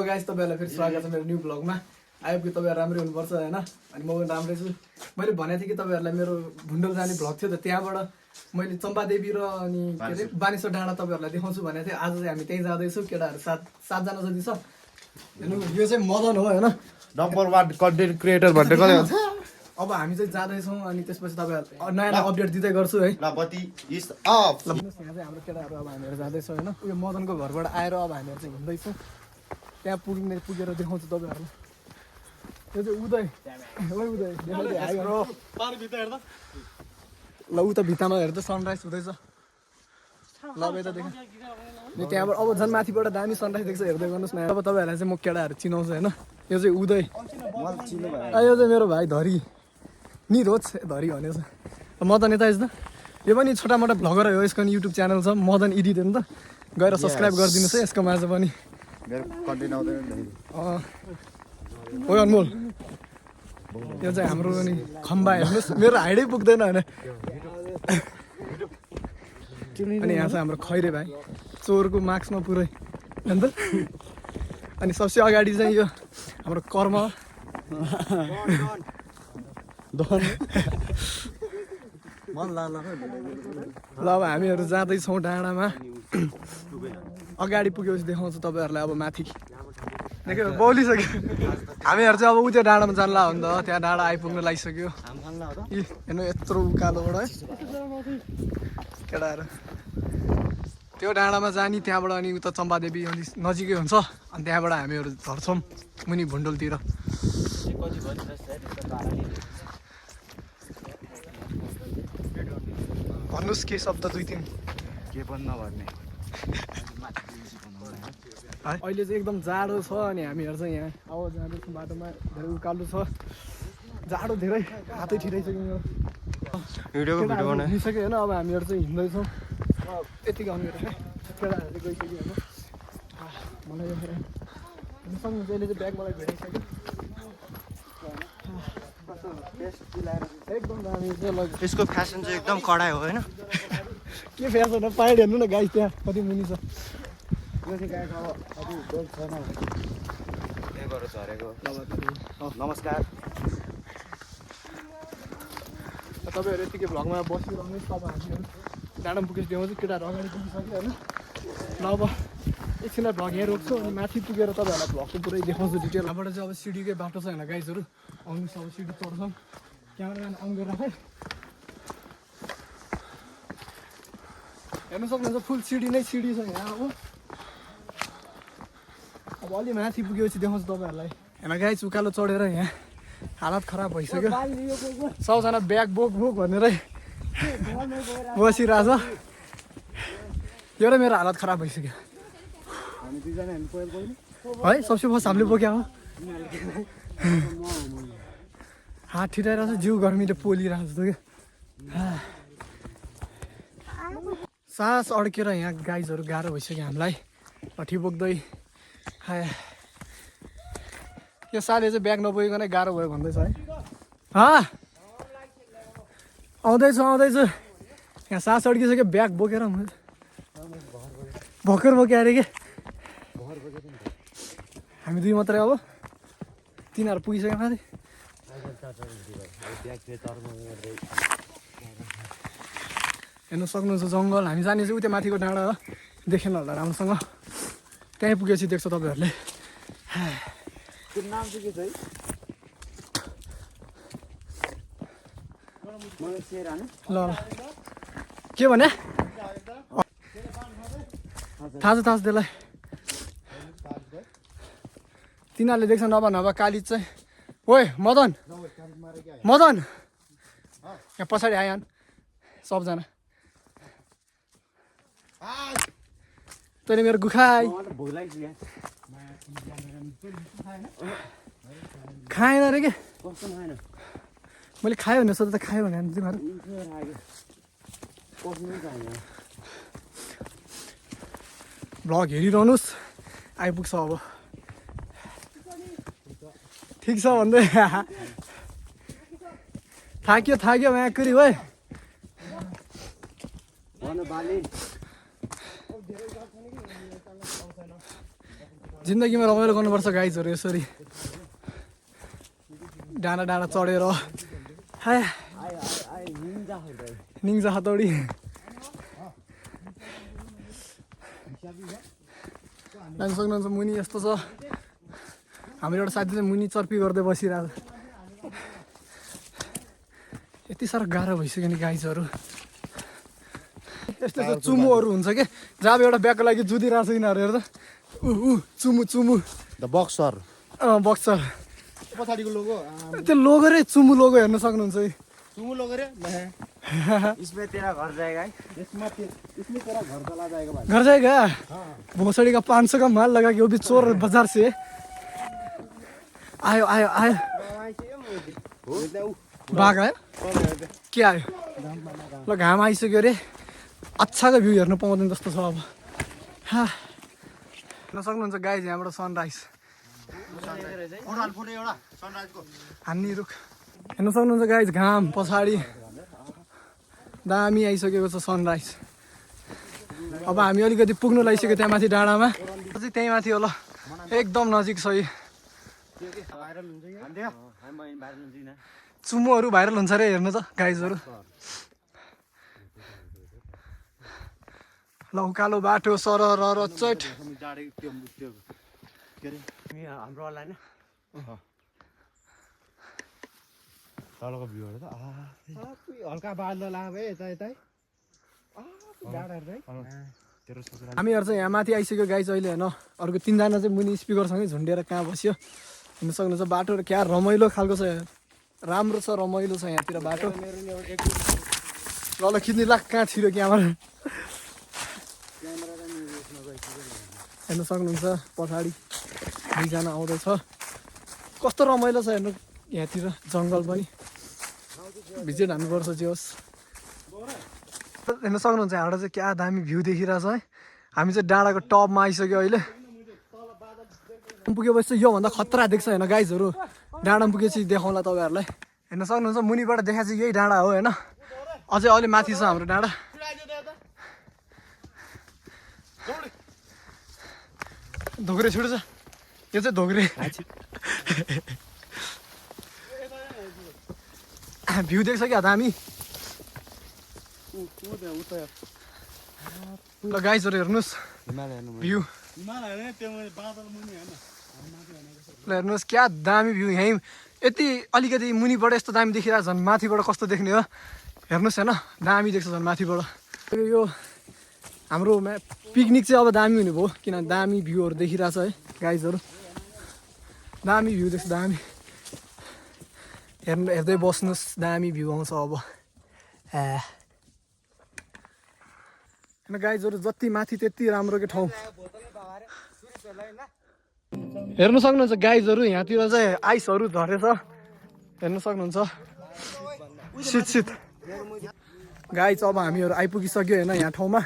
Guys तपाईहरुलाई फेरि स्वागत छ मेरो न्यू ब्लगमा। आइपुग्यो तपाईहरु राम्रै हुनुपर्छ हैन। अनि म पनि राम्रै छु। मैले भनेको थिएँ कि तपाईहरुलाई मेरो भुन्डल जाने ब्लग थियो त, त्यहाँबाट मैले चम्पादेवी र अनि के रे बानेश्वर डाँडा तपाईहरुलाई देखाउँछु भनेको थिएँ। आज चाहिँ हामी त्यही जाँदै छौँ। केटाहरु 7 जना जति छ। हेर्नु यो चाहिँ मदन हो हैन, नम्बर 1 कन्टेन्ट क्रिएटर भन्ने कसले भन्छ। अब हामी चाहिँ जाँदै छौँ अनि त्यसपछि तपाईहरुलाई नयाँ अपडेट दिँदै गर्छु है। ल बत्ती इज अफ। यहाँ चाहिँ हाम्रो केटाहरु अब हामीहरु जाँदै छौँ हैन। यो मदनको घरबाट आएर अब हामीहरु चाहिँ हिँड्दै छौँ। त्यहाँ पुगेर देखाउँछु तपाईहरुलाई। यो चाहिँ उदय, ओइ उदय देखाउँदै पानी भित्र हेर्दा ल उता भित्तामा हेर्दा सनराइज हुँदैछ। ल यता देख नि, त्यहाँबाट अब झन् माथिबाट दामी सनराइज देख्छ, हेर्दै गर्नुहोस् न। अब तपाईहरुलाई चाहिँ म केटाहरु चिनाउँछु हैन। यो चाहिँ उदय, यो चाहिँ मेरो भाइ धरी निरोज धरी भनेको छ। मदन यता आइस् त। यो पनि छोटा मोटा भ्लगर हो, यसको नि युट्युब च्यानल छ मदन एडिट हेर्नु त, गएर सब्स्क्राइब गरिदिनुहोस् है। यसको माझ पनि मेरो कन्टेन्ट आउँदैन नि। ओ अनमोल, यो चाहिँ हाम्रो नि खम्बा हेर्नुहोस्, मेरो हाइटै पुग्दैन हैन। अनि यहाँ चाहिँ हाम्रो खैरे भाइ, चोरको मार्क्समा पुरै हैन त। अनि सबसे अगाडि चाहिँ यो हाम्रो कर्म ल अब हामीहरू जाँदैछौँ डाँडामा। अगाडि पुगेपछि देखाउँछु तपाईँहरूलाई। अब माथि देख्यो बोलिसक्यो। हामीहरू चाहिँ अब उ त्यो डाँडामा जानला हो नि त। त्यहाँ डाँडा आइपुग्न लागिसक्यो। हेर्नु यत्रो उकालोबाट है केटाहरू। त्यो डाँडामा जाने, त्यहाँबाट अनि उता चम्पादेवी नजिकै हुन्छ। अनि त्यहाँबाट हामीहरू झर्छौँ मुनि भुन्डलतिर। भन्नुहोस् के शब्द 2-3 के पनि नभर्ने। अहिले चाहिँ एकदम जाडो छ अनि हामीहरू चाहिँ यहाँ अब जाँदैछौँ। बाटोमा धेरै उकालो छ, जाडो धेरै, हातै ठिराइसक्यो मेरो। हिँडिसक्यो होइन। अब हामीहरू चाहिँ हिँड्दैछौँ। यति हामीहरू केटाहरूले गइसक्यो होइन। मलाई यो सक्नुहुन्छ, यसले चाहिँ ब्याग मलाई भेटाइसक्यो एकदम दामी चाहिँ। यसको फ्यासन चाहिँ एकदम कडा हो हैन। के फ्यासन हो पाइड हेर्नु न गाइस, त्यहाँ कति मुनि छ। नमस्कार तपाईँहरू यतिकै भ्लगमा बसिरहनुहोस्। अब हामीहरू डाँडामा पुगेपछि देखाउँछु। केटाहरू अगाडि पुगिसक्यो होइन। ल अब एकछिन भ्लग यहाँ रोक्छु अनि माथि पुगेर तपाईँहरूलाई भ्लगको पुरै देखाउँछु डिटेल। यहाँबाट चाहिँ अब सिडीकै बाटो छ होइन गाइसहरू। आउनुहोस् अब सिडी चढ्छौँ। क्यामेराम्यान अन गरेर है हेर्नु सक्नुहुन्छ। फुल सिडी नै सिडी छ यहाँ। अब अलि माथि पुगेपछि देखाउँछु तपाईँहरूलाई। हेर्न गाइस उकालो चढेर यहाँ हालत खराब भइसक्यो। सबजना ब्याग बोक भनेरै बसिरहेछ। एउटा मेरो हालत खराब भइसक्यो है। सबसे फर्स्ट हामीले बोक्या हो। हात ठिटाइरहेछ, जिउ गर्मीले पोलिरहेको जस्तो क्या। सास अड्केर यहाँ गाइजहरू गाह्रो भइसक्यो हामीलाई। लट्ठी बोक्दै यो साले चाहिँ ब्याग नबोकिकनै गाह्रो भयो भन्दैछ है। आउँदैछु। यहाँ सास अड्किसक्यो, ब्याग बोकेर भर्खर बोक्यो अरे के। हामी दुई मात्रै अब, तिनीहरू पुगिसक्यो माथि। हेर्नु सक्नुहुन्छ जङ्गल। हामी जाने चाहिँ उता माथिको डाँडा हो, देखेन होला राम्रोसँग। त्यहीँ पुगेपछि देख्छ तपाईँहरूले। नाम चाहिँ के छ है? ल के भने थाहा छ त्यसलाई। तिनीहरूले देख्छ नभए काली चाहिँ। ओए मदन यहाँ पछाडि आइहान सबजना। तैँले मेरो गुखाइ खाएन अरे के। मैले खायो भने सोध्दा त खायो भने तिमीहरू। भ्लग हेरिरहनुहोस्, आइपुग्छ अब। ठिक छ भन्दै थाक्यो म्याकुरी भाइ। जिन्दगीमा रमाइलो गर्नुपर्छ गाइजहरू यसरी डाँडा डाँडा चढेर हाय निङ्जा हतौडी जान सक्नुहुन्छ मुनि यस्तो छ हाम्रो एउटा साथी चाहिँ मुनि चर्पी गर्दै बसिरहेको यति साह्रो गाह्रो भइसक्यो नि गाइजहरू यस्तो यस्तो चुमुहरू हुन्छ के जहाँ एउटा ब्यागको लागि जुदिरहेको छ यिनीहरू हेर्दा चुमु चुमु द बक्सर बक्सर पछाडिको लोगो त्यो लोगो रे चुमु लोगो हेर्न सक्नुहुन्छ है चुमु लोगो रे इसमें तेरा घर जाएगा इसमें तेरा घर चला जाएगा भाई घर जाएगा भोसड़ी का 500 का माल लगा के वो भी चोर बाजार से आयो आयो आयो बाघ आयो के आयो ल घाम आइसक्यो अरे अच्छाको भ्यू हेर्न पाउँदैन जस्तो छ अब हेर्न सक्नुहुन्छ गाइज यहाँबाट सनराइज हान्नी रुख हेर्न सक्नुहुन्छ गाइज घाम पछाडि दामी आइसकेको छ सनराइज अब हामी अलिकति पुग्नु लागिसक्यो त्यहाँ माथि डाँडामा अझै त्यहीँ माथि होला एकदम नजिक छ यो चुमोहरू भाइरल हुन्छ अरे हेर्नु त गाइजहरू ल उकालो बाटो सर र चट तलको भ्यूहरू त हल्का बादल लाग्यो यता यतै हामीहरू चाहिँ यहाँ माथि आइसक्यो गाइज अहिले होइन अर्को 3 जना चाहिँ मुनि स्पिकरसँगै झुन्डेर कहाँ बस्यो हेर्न सक्नुहुन्छ बाटो क्या रमाइलो खालको छ राम्रो छ रमाइलो छ यहाँतिर बाटो ल खिच्ने लाग कहाँ छिरो क्यामेरा हेर्न सक्नुहुन्छ पछाडि 2 जना आउँदैछ कस्तो रमाइलो छ हेर्नु यहाँतिर जङ्गल पनि भिजिट हान्नुपर्छ जे होस् हेर्न सक्नुहुन्छ यहाँबाट चाहिँ क्या दामी भ्यू देखिरहेछ है हामी चाहिँ डाँडाको टपमा आइसक्यो अहिले पुगेपछि चाहिँ योभन्दा खतरा देख्छ होइन गाइजहरू डाँडामा पुगेपछि देखाउँला तपाईँहरूलाई हेर्न सक्नुहुन्छ मुनिबाट देखा चाहिँ यही डाँडा हो होइन अझै अलि माथि छ हाम्रो डाँडा धोक्रे छुट्छ यो चाहिँ धोक्रे भ्यू देख्छ क्या दामी ल गाइजहरू हेर्नुहोस् भ्यू ल हेर्नुहोस् क्या दामी भ्यू यहीँ यति अलिकति मुनिबाट यस्तो दामी देखिरहेको झन् माथिबाट कस्तो देख्ने हो हेर्नुहोस् होइन दामी देख्छ झन् माथिबाट यो हाम्रो पिकनिक चाहिँ अब दामी हुने भयो किनभने दामी भ्यूहरू देखिरहेछ है गाइजहरू दामी भ्यू देख्छ दामी हेर्दै बस्नुहोस् दामी भ्यू आउँछ अब गाइजहरू जति माथि त्यति राम्रो के ठाउँ हेर्नु सक्नुहुन्छ गाइजहरू यहाँतिर चाहिँ आइसहरू झरेछ हेर्नु सक्नुहुन्छ शीत शीत गाइज अब हामीहरू आइपुगिसक्यो होइन यहाँ ठाउँमा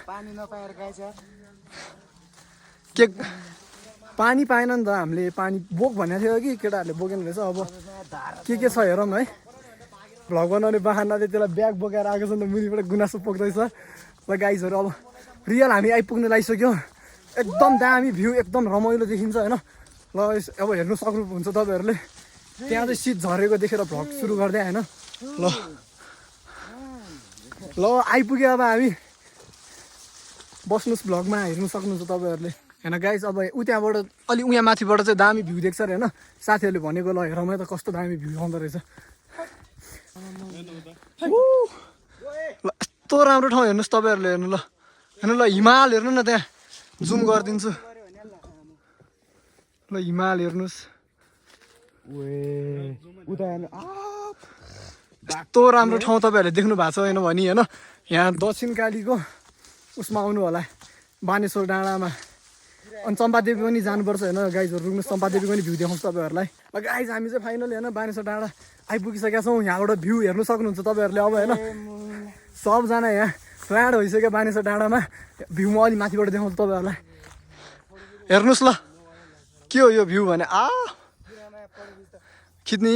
के पानी पाएन नि त हामीले पानी बोक भनेको थियो कि केटाहरूले बोकेन रहेछ अब के छ हेरौँ है भ्लग बनाउने बाहनाले त्यसलाई ब्याग बोकेर आएको छ नि त मुनिबाट गुनासो पोख्दैछ ल गाइजहरू अब रियल हामी आइपुग्नु लागिसक्यो एकदम दामी भ्यू एकदम रमाइलो देखिन्छ होइन ल अब हेर्नु सक्नुहुन्छ तपाईँहरूले त्यहाँ चाहिँ शीत झरेको देखेर भ्लग सुरु गर्दै होइन ल ल आइपुग्यो अब हामी बस्नुहोस् भ्लगमा हेर्नु सक्नुहुन्छ तपाईँहरूले होइन गाइस अब त्यहाँबाट अलि उहाँ माथिबाट चाहिँ दामी भ्यू देख्छ अरे होइन साथीहरूले भनेको ल हेरौँ त कस्तो दामी भ्यू आउँदो रहेछ ल यस्तो राम्रो ठाउँ हेर्नुहोस् तपाईँहरूले हेर्नु ल हेर्नु ल हिमाल हेर्नु न त्यहाँ जुम गरिदिन्छु ल हिमाल हेर्नुहोस् यस्तो राम्रो ठाउँ तपाईँहरूले देख्नु भएको छ होइन भने होइन यहाँ दक्षिण कालीको उसमा आउनु होला बानेश्वर डाँडामा अनि चम्पादेवी पनि जानुपर्छ होइन गाइजहरू रुक्नु चम्पादेवी पनि भ्यू देखाउँछ तपाईँहरूलाई ल गाइज हामी चाहिँ फाइनली होइन बानेश्वर डाँडा आइपुगिसकेका छौँ यहाँबाट भ्यू हेर्नु सक्नुहुन्छ तपाईँहरूले अब होइन सबजना यहाँ फ्ल्याड भइसक्यो बानेश्वर डाँडामा भ्यू म अलि माथिबाट देखाउँछु तपाईँहरूलाई हेर्नुहोस् ल के हो यो भ्यू भने खिच्ने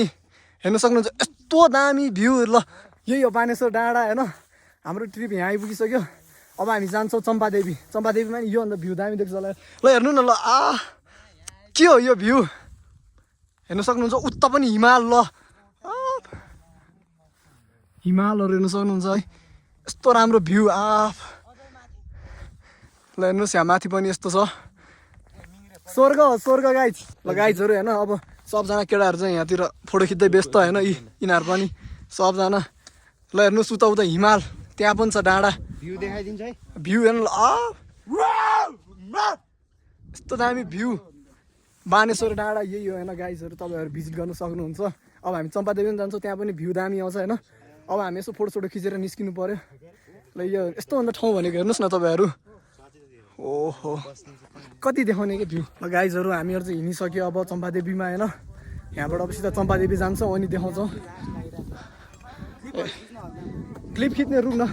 हेर्नु सक्नुहुन्छ यस्तो दामी भ्यू ल यही हो बानेश्वर डाँडा होइन हाम्रो ट्रिप यहाँ आइपुगिसक्यो अब हामी जान्छौँ चम्पादेवीमा नि योभन्दा भ्यू दामी देख्छ होला ल हेर्नु न ल के हो यो भ्यू हेर्न सक्नुहुन्छ उता पनि हिमाल ल हिमालहरू हेर्न सक्नुहुन्छ है यस्तो राम्रो भ्यू ल हेर्नुहोस् यहाँ माथि पनि यस्तो छ स्वर्ग स्वर्ग गाइज ल गाइजहरू होइन अब सबजना केटाहरू चाहिँ यहाँतिर फोटो खिच्दै व्यस्त होइन यिनीहरू पनि सबजना ल हेर्नुहोस् उता उता हिमाल त्यहाँ पनि छ डाँडा भ्यू देखाइदिन्छ है भ्यू हेर्नु यस्तो दामी भ्यू बानेश्वर डाँडा यही हो होइन गाइजहरू तपाईँहरू भिजिट गर्न सक्नुहुन्छ अब हामी चम्पादेवी पनि जान्छौँ त्यहाँ पनि भ्यू दामी आउँछ होइन अब हामी यसो फोटोसोटो खिचेर निस्किनु पऱ्यो ल यो यस्तोभन्दा ठाउँ भनेको हेर्नुहोस् न तपाईँहरू ओहो कति देखाउने कि भ्यू ल गाइजहरू हामीहरू चाहिँ हिँडिसक्यो अब चम्पादेवीमा होइन यहाँबाट अब सिधा चम्पादेवी जान्छौँ अनि देखाउँछौँ क्लिप खिच्ने रुम न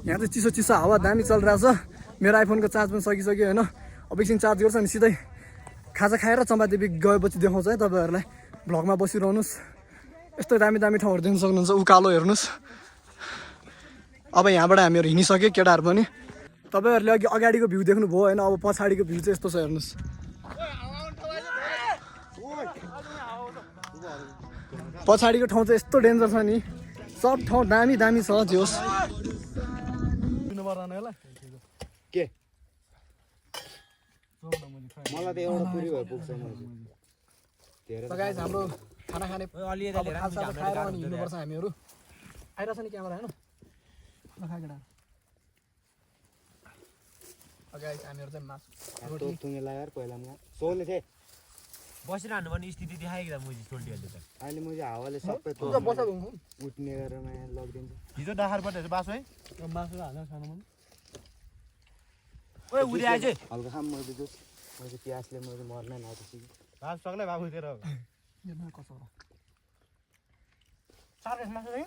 यहाँ चाहिँ चिसो चिसो हावा दामी चलिरहेको छ मेरो आइफोनको चार्ज पनि सकिसक्यो होइन अब एकछिन चार्ज गर्छ अनि सिधै खाजा खाएर चम्पादेवी गएपछि देखाउँछ है तपाईँहरूलाई भ्लगमा बसिरहनुहोस् यस्तो दामी दामी ठाउँहरू देख्न सक्नुहुन्छ उकालो हेर्नुहोस् अब यहाँबाट हामीहरू हिँडिसक्यो केटाहरू पनि तपाईँहरूले अघि अगाडिको भ्यू देख्नुभयो होइन अब पछाडिको भ्यू चाहिँ यस्तो छ हेर्नुहोस् पछाडिको ठाउँ चाहिँ यस्तो डेन्जर छ नि सब ठाउँ दामी दामी छ जे होस् के मलाई त एउटा पुरी भए पुग्छ गाइस हाम्रो खाना खाने खाजा खाएर अनि हिँड्नुपर्छ हामीहरू आइरहेछ नि क्यामेरा होइन नखाकेटा गाइस हामीहरू चाहिँ मासु तुङ्गे लगाएर पहिला म सोल्ने थिएँ बसिरहनु पर्ने स्थिति देखायो कि मुजी छोडिहाल्यो त अहिले म चाहिँ हावाले सबै उठ्ने गरेर नयाँ लगिदिन्छु हिजो डाखारबाट बासो है मासु हाल्न खानु मन ओए उदय आएछ हल्का खाम मैले चाहिँ प्याजले मैले मर्न नआएपछि बास सक्लै बाबु तेरो यो न कसो चार मासु है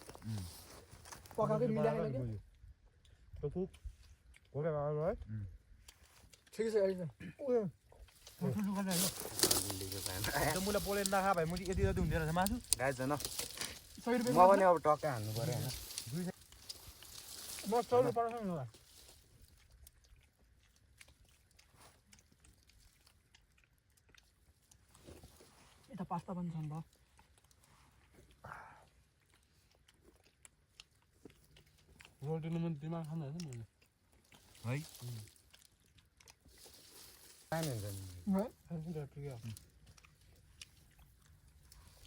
पकाकै मिलाएन के तो कुक कोले बाबु है ठिकै छ अहिले ओए मुला पोले नखा भाइ मुली यति जति हुँदैन रहेछ मासु गाइस न 100 रुपैयाँ म पनि अब टक्कै हान्नु पर्यो होइन म 100 रुपैयाँ पर्छ नि होला यता पास्ता पनि छन् ल रोटीमा पनि दिमाग खानु हैन नि है पानी हुन्छ नि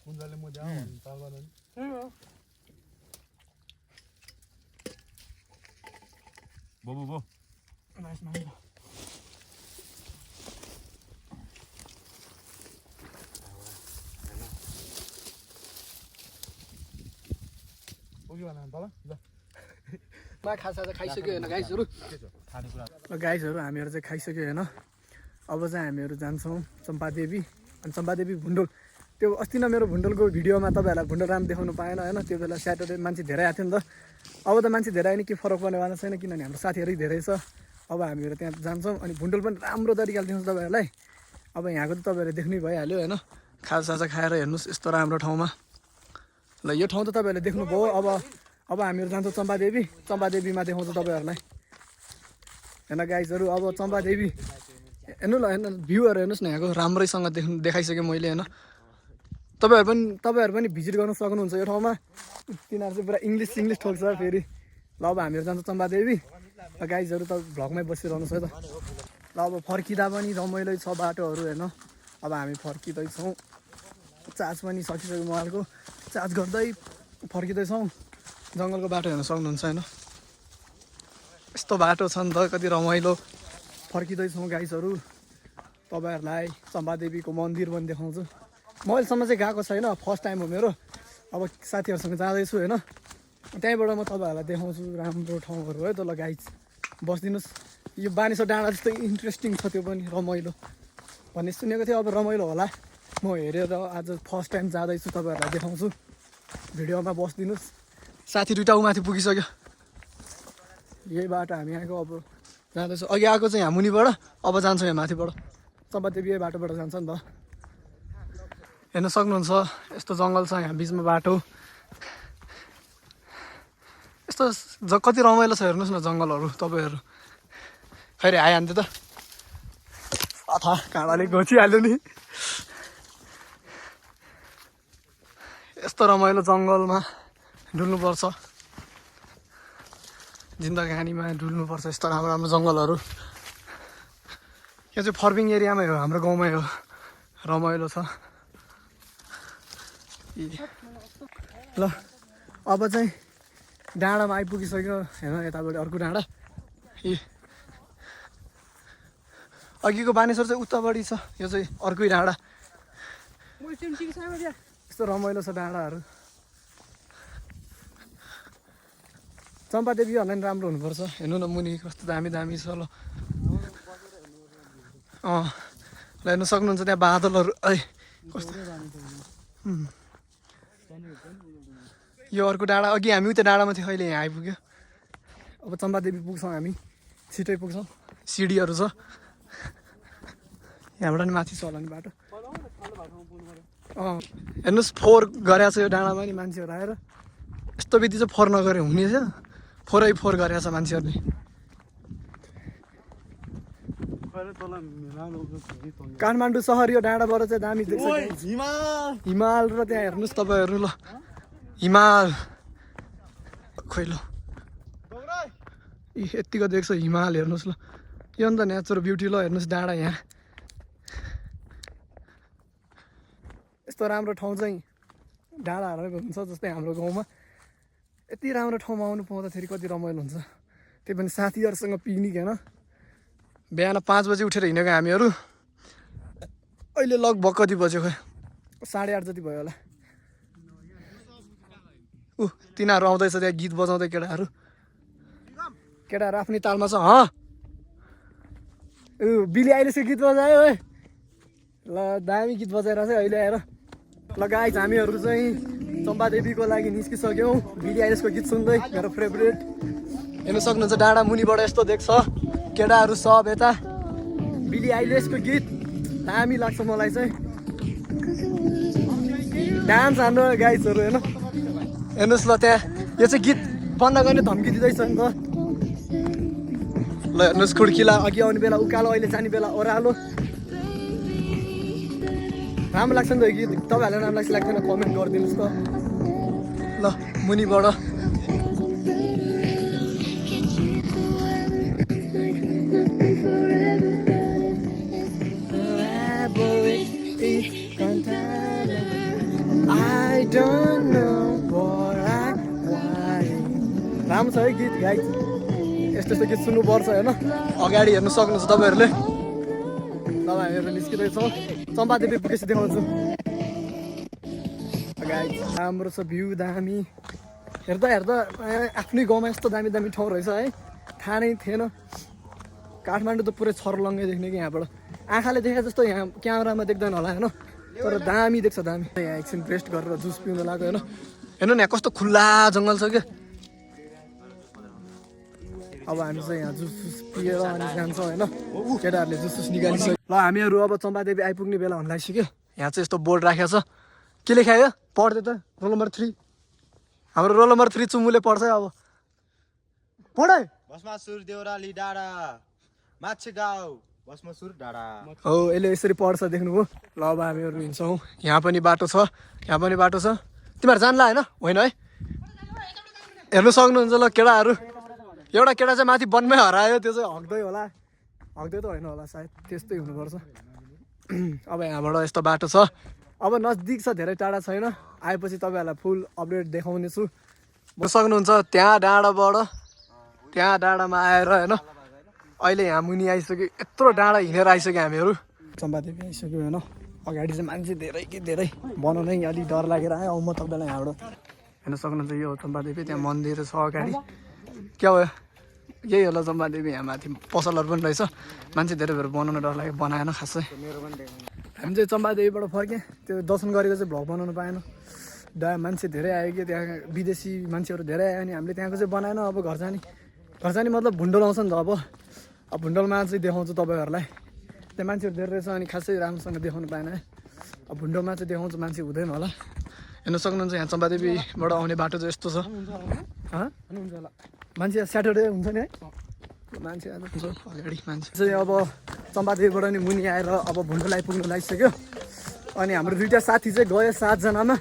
उनीहरूले म जाउँ पागल बबु बो नाइस नाइस खाजा खाइसक्यो होइन गाइसहरू ल गाइसहरू हामीहरू चाहिँ खाइसक्यो होइन अब चाहिँ हामीहरू जान्छौँ चम्पादेवी अनि चम्पादेवी भुन्डोल त्यो अस्ति नै मेरो भुन्डोलको भिडियोमा तपाईँहरूलाई भुन्डोल राम देखाउनु पाएन होइन त्यो बेला स्याटरडे मान्छे धेरै आएको थियो नि त अब त मान्छे धेरै आयो नि के फरक पर्नेवाला छैन किनभने हाम्रो साथीहरू धेरै छ अब हामीहरू त्यहाँ जान्छौँ अनि भुन्डोल पनि राम्रो तरिकाले देखाउँछ तपाईँहरूलाई अब यहाँको त तपाईँहरूले देख्नै भइहाल्यो होइन खाजासाजा खाएर हेर्नुहोस् यस्तो राम्रो ठाउँमा ल यो ठाउँ त तपाईँहरूले देख्नुभयो अब हामीहरू जान्छौँ चम्पादेवी चम्पादेवीमा देखाउँछ तपाईँहरूलाई होइन गाइजहरू अब चम्पादेवी हेर्नु ल हेर्नु भ्यूहरू हेर्नुहोस् न यहाँको राम्रैसँग देखाइसकेँ मैले होइन तपाईँहरू पनि भिजिट गर्न सक्नुहुन्छ यो ठाउँमा तिनीहरू चाहिँ पुरा इङ्ग्लिस ठोक्छ फेरि ल अब हामीहरू जान्छ चम्पादेवी ल गाइजहरू त भ्लगमै बसिरहनुहोस् है त ल अब फर्किँदा पनि रमाइलो छ बाटोहरू हेर्नु अब हामी फर्किँदैछौँ चार्ज पनि सकिसक्यो मोबाइलको चार्ज गर्दै फर्किँदैछौँ जङ्गलको बाटो हेर्न सक्नुहुन्छ होइन यस्तो बाटो छ नि त कति रमाइलो फर्किँदैछौँ गाइसहरू तपाईँहरूलाई चम्पादेवीको मन्दिर पनि देखाउँछु म अहिलेसम्म चाहिँ गएको छैन फर्स्ट टाइम हो मेरो अब साथीहरूसँग जाँदैछु होइन त्यहीँबाट म तपाईँहरूलाई देखाउँछु राम्रो ठाउँहरू है त ल गाइज बसिदिनुहोस् यो बानेश्वर डाँडा जस्तो इन्ट्रेस्टिङ छ त्यो पनि रमाइलो भन्ने सुनेको थिएँ अब रमाइलो होला म हेरेर आज फर्स्ट टाइम जाँदैछु तपाईँहरूलाई देखाउँछु भिडियोमा बसिदिनुहोस् साथी दुइटा माथि पुगिसक्यो यही बाटो हामी आएको अब जाँदैछु अघि आएको चाहिँ यहाँ मुनिबाट अब जान्छौँ यहाँ माथिबाट चम्पादेवी यही बाटोबाट जान्छ नि त हेर्न सक्नुहुन्छ यस्तो जङ्गल छ यहाँ बिचमा बाटो यस्तो कति रमाइलो छ हेर्नुहोस् न जङ्गलहरू तपाईँहरू खैर आइहाल्थ्यो त अथा काँडाले घोचिहाल्यो नि यस्तो रमाइलो जङ्गलमा डुल्नुपर्छ, जिन्दगानीमा डुल्नुपर्छ यस्तो राम्रो राम्रो जङ्गलहरू। यो चाहिँ फर्बिङ एरियामै हो, हाम्रो गाउँमै हो, रमाइलो छ। ल अब चाहिँ डाँडामा आइपुगिसक्यो हेर्न, यताबाट अर्को डाँडा। अघिको बानेश्वर चाहिँ उतापट्टि छ, यो चाहिँ अर्कै डाँडा। यस्तो रमाइलो छ डाँडाहरू। चम्पादेवी हल्लाइन राम्रो हुनुपर्छ। हेर्नु न मुनि कस्तो दामी दामी छ। ल हेर्नु सक्नुहुन्छ त्यहाँ बादलहरू। कस्तो यो अर्को डाँडा। अघि हामी उता डाँडामा थियो, अहिले यहाँ आइपुग्यो। अब चम्पादेवी पुग्छौँ हामी, छिटै पुग्छौँ। सिडीहरू छ यहाँबाट नि माथि छ होला नि बाटो। हेर्नुहोस् फोहोर गरेको छ यो डाँडामा नि मान्छेहरू आएर। यस्तो बित्ति चाहिँ फोहोर नगरे हुने छ, फोहोरै फोहोर गरेको छ मान्छेहरूले। काठमाडौँ सहर यो डाँडाबाट चाहिँ दामी देख्छ। हिमाल र त्यहाँ हेर्नुहोस् तपाईँहरू। ल हिमाल खोइ ल यत्तिको देख्छ हिमाल, हेर्नुहोस् ल। यो अन्त नेचरल ब्युटी। ल हेर्नुहोस् डाँडा यहाँ। यस्तो राम्रो ठाउँ चाहिँ डाँडाहरू हुन्छ जस्तै हाम्रो गाउँमा। यति राम्रो ठाउँमा आउनु पाउँदाखेरि कति रमाइलो हुन्छ। त्यही पनि साथीहरूसँग पिकनिक होइन। बिहान 5 बजी उठेर हिँडेको हामीहरू, अहिले लगभग कति बज्यो खोइ 8:30 जति भयो होला। तिनीहरू आउँदैछ त्यहाँ गीत बजाउँदै केटाहरू आफ्नै तालमा छ। बिली आइलेसको गीत बजायो है। ल दामी गीत बजाएर चाहिँ अहिले आएर। ल गाइज हामीहरू चाहिँ चम्पादेवीको लागि निस्किसक्यौँ, बिली आइलेसको गीत सुन्दै। मेरो फेभरेट। हेर्नु सक्नुहुन्छ डाँडा मुनिबाट यस्तो देख्छ, केटाहरू सब यता। बिली आइलेसको गीत दामी लाग्छ मलाई चाहिँ। डान्स हान्नु गाइजहरू हेर्नु। हेर्नुहोस् ल त्यहाँ यो चाहिँ गीत बन्द गर्ने धम्की दिँदैछ नि त। ल हेर्नुहोस् खुड्किला, अघि आउने बेला उकालो, अहिले जाने बेला ओह्रालो। राम्रो लाग्छ नि त यो गीत। तपाईँहरूलाई राम्रो लाग्छ लाग्दैन कमेन्ट गरिदिनुहोस् त। ल मुनिबाट राम्रो छ है गीत गाइज। यस्तो यस्तो गीत सुन्नुपर्छ होइन। अगाडि हेर्नु सक्नुहुन्छ तपाईँहरूले। अब हामीहरू निस्किँदैछौँ, चम्पादेवी पुगेपछि देखाउँछु गाइज। राम्रो छ भ्यू दामी। हेर्दा हेर्दा आफ्नै गाउँमा यस्तो दामी दामी ठाउँ रहेछ है, थाहा नै थिएन। काठमाडौँ त पुरै छर्लङ्गै देख्ने कि यहाँबाट। आँखाले देखे जस्तो यहाँ क्यामेरामा देख्दैन होला होइन, तर दामी देख्छ दामी। यहाँ एकछिन रेस्ट गरेर जुस पिउनु लाग्यो होइन। हेर्नु न यहाँ कस्तो खुल्ला जङ्गल छ क्या। अब हामी चाहिँ यहाँ जुस पिएर अनि जान्छौँ होइन। केटाहरूले जुस निकालिसक्यो। ल हामीहरू अब चम्पादेवी आइपुग्ने बेला हुन लागिसक्यो। यहाँ चाहिँ यस्तो बोर्ड राखेको छ, के लेखायो पढ्दै त। रोल नम्बर 3, हाम्रो रोल नम्बर 3 चुमुले पढ्छ अब। पढ भस्मासुर देउराली डाँडा माछे गाउँ भस्मासुर डाँडा। हो यसले यसरी पढ्छ देख्नुभयो। ल अब हामीहरू हिँड्छौँ। यहाँ पनि बाटो छ, यहाँ पनि बाटो छ। तिमीहरू जान्ला होइन? होइन है। हेर्नु सक्नुहुन्छ ल केटाहरू। एउटा केटा चाहिँ माथि वनमै हरायो, त्यो चाहिँ हग्दै होला, हग्दै त होइन होला सायद, त्यस्तै हुनुपर्छ। अब यहाँबाट यस्तो बाटो छ। अब नजदिक छ, धेरै टाढा छैन। आएपछि तपाईँहरूलाई फुल अपडेट देखाउनेछु। सक्नुहुन्छ त्यहाँ डाँडामा आएर होइन। अहिले यहाँ मुनि आइसक्यो, यत्रो डाँडा हिँडेर आइसक्यो हामीहरू। चम्पादेवी आइसक्यो होइन। अगाडि चाहिँ मान्छे धेरै कि धेरै, बनाउनै अलिक डर लागेर आयो। म तपाईँलाई यहाँबाट हेर्न सक्नुहुन्छ यो चम्पादेवी। त्यहाँ मन्दिर छ अगाडि। क्या हो यही होला चम्पादेवी। यहाँ माथि पसलहरू पनि रहेछ। मान्छे धेरै भएर बनाउन डर लाग्यो, बनाएन खासै। हामी चाहिँ चम्पादेवीबाट फर्क्यौँ, त्यो दर्शन गरेको चाहिँ भ्लग बनाउनु पाएन। मान्छे धेरै आयो कि त्यहाँ, विदेशी मान्छेहरू धेरै आयो। अनि हामीले त्यहाँको चाहिँ बनाएन। अब घर जाने मतलब भुन्डल आउँछ नि त। अब भुन्डलमा चाहिँ देखाउँछु तपाईँहरूलाई। त्यहाँ मान्छेहरू धेरै रहेछ अनि खासै राम्रोसँग देखाउनु पाएन है। अब भुन्डलमा चाहिँ देखाउँछु, मान्छे हुँदैन होला। हेर्न सक्नुहुन्छ यहाँ चम्पादेवीबाट आउने बाटो चाहिँ यस्तो छ। मान्छे स्याटरडे हुन्छ नि है, मान्छे हुन्छ अगाडि। मान्छे चाहिँ अब चम्पादेवीबाट नि मुनि आएर अब भुन्डल आइपुग्नु लागिसक्यो। अनि हाम्रो 2टा साथी चाहिँ गयो 7जनामा।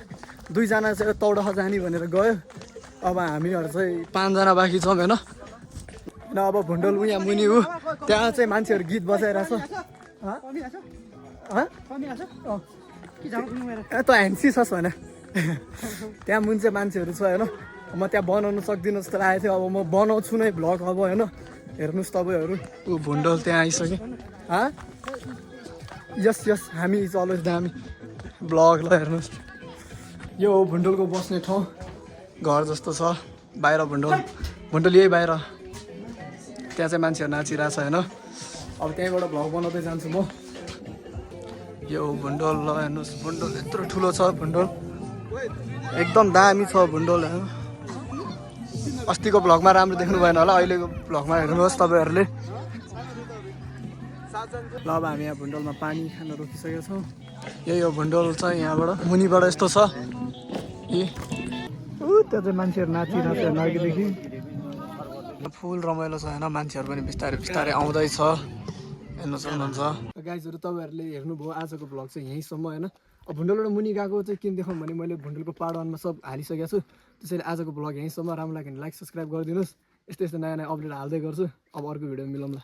दुईजना चाहिँ तौडह जाने भनेर गयो अब हामीहरू चाहिँ 5 जना बाँकी छौँ होइन अब भुन्डोल यहाँ मुनि ऊ त्यहाँ चाहिँ मान्छेहरू गीत बजाइरहेछ त ह्यान्सी छस् भने त्यहाँ मुनि चाहिँ मान्छेहरू छ होइन म त्यहाँ बनाउनु सक्दिनँ जस्तो लागेको थियो अब म बनाउँछु नै भ्लग अब होइन हेर्नुहोस् तपाईँहरू ऊ भुन्डोल त्यहाँ आइसक्यो यस यस हामी चलोस् दामी भ्लग ल हेर्नुहोस् यो हो भुन्डोलको बस्ने ठाउँ घर जस्तो छ बाहिर भुन्डोल यही बाहिर त्यहाँ चाहिँ मान्छेहरू नाचिरहेछ होइन अब त्यहीँबाट भ्लग बनाउँदै जान्छु म यो भुन्डोल ल हेर्नुहोस् भुन्डोल यत्रो ठुलो छ भुन्डोल एकदम दामी छ भुन्डोल होइन अस्तिको भ्लगमा राम्रो देख्नु भएन होला अहिलेको भ्लगमा हेर्नुहोस् तपाईँहरूले ल अब हामी यहाँ भुन्डोलमा पानी खान रोकिसकेका छौँ यही हो भुन्डोल छ यहाँबाट मुनिबाट यस्तो छ त्यहाँ चाहिँ मान्छेहरू नाचिरहेको छ अघिदेखि फुल रमाइलो छ होइन मान्छेहरू पनि बिस्तारै बिस्तारै आउँदैछ हेर्नु सक्नुहुन्छ गाइजहरू तपाईँहरूले हेर्नुभयो आजको भ्लग चाहिँ यहीँसम्म होइन अब भुन्डोलबाट मुनि गएको चाहिँ किन देखाउँ भने मैले भुन्डोलको पार्ट 1 मा सब हालिसकेको छु त्यसैले आजको भ्लग यहीँसम्म राम्रो लाग्यो भने लाइक सब्सक्राइब गरिदिनुहोस् यस्तै नयाँ नयाँ अपडेट हाल्दै गर्छु अब अर्को भिडियो मिलाउँला